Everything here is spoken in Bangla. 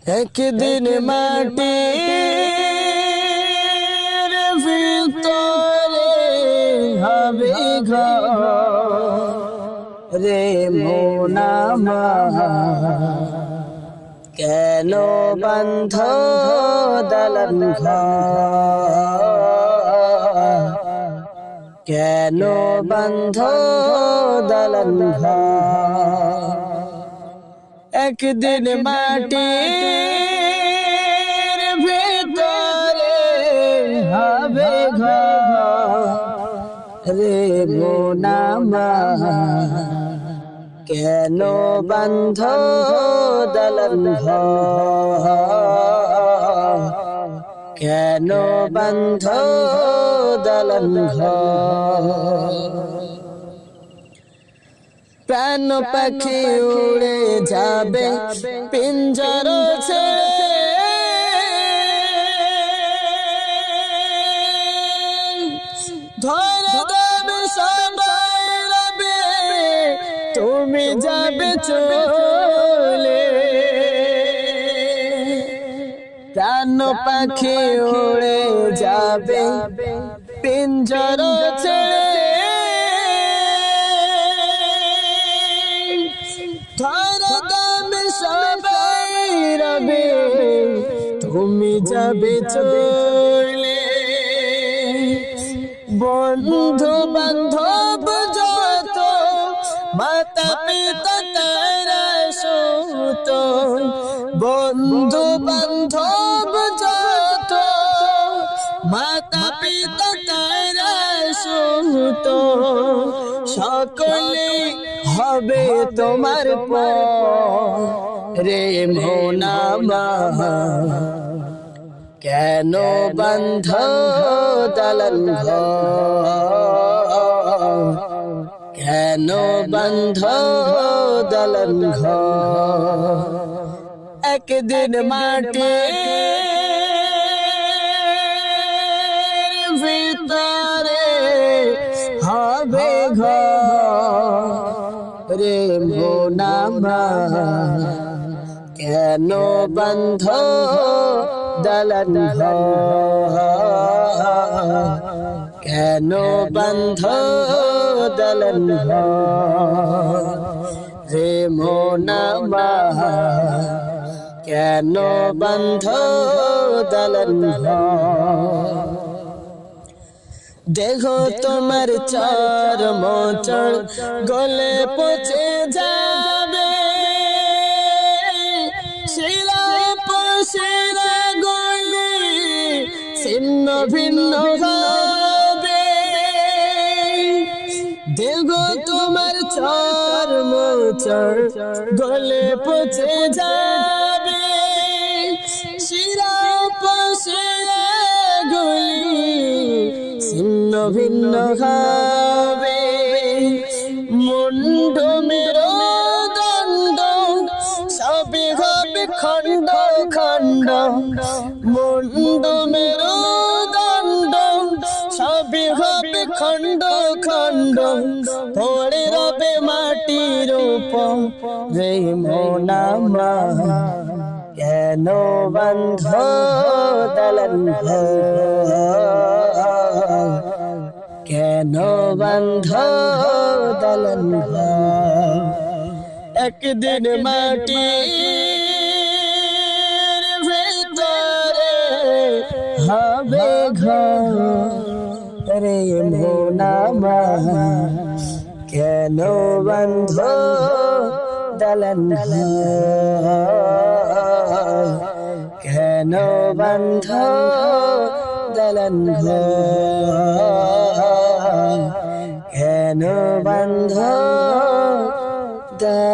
একদিন মাটির ভিতরে হবে ঘর রে মন আমার, কেন বন্ধ দালান ঘর, কেন বন্ধ দালান ঘর। একদিন মাটির ভিতরে হবে ঘর রে মন আমার, কেন বন্ধ দালান ঘর, কেন বন্ধ দালান ঘর। প্রাণ পাখি উড়ে যাবে পিঞ্জর ছেড়ে, ধরে দেবে সবাই রবে, তুমি যাবে চলে। প্রাণ পাখি উড়ে যাবে পিঞ্জর ছেড়ে, ধরে দেবে সবাই রবে, তুমি যাবে চলে। বন্ধু বান্ধব যত, মাতা পিতা তারা সত, বন্ধু বান্ধব যত, মাতা পিতা তারা সত, সকলে হবে তোমার পর রে মন আমার, কেন বন্ধ দালান ঘর, কেন বন্ধ দালান ঘর। একদিন মাটির ভিতরে হবে ঘর রে মন আমার, কেন বন্ধ দালান ঘর, কেন বন্ধ দালান ঘর রে মন আমার, কেন বন্ধ দালান ঘর। দেখো তোমার চরম চড় গলে পচে যাবে, শিরা পশিরা গলে ছিন্ন ভিন্ন হবে। দেখো তোমার চরম চড় গলে পচে যাবে, শিরা পশিরা গলে ছিন্ন ভিন্ন হবে। মুন্ড মেরো দণ্ড সবই হবে খণ্ড খণ্ড, মুন্ড মেরো দণ্ড সবই হবে খণ্ড খণ্ড, পড়ে রবে মাটির উপর রে মন আমার, কেন বন্ধ দালান ঘর, কেন বন্ধ দালান ঘর। একদিন মাটির ভিতরে হবে ঘর রে মন আমার, কেন বন্ধ দালান ঘর, কেন বন্ধ দালান ঘর, কেন বন্ধ দালান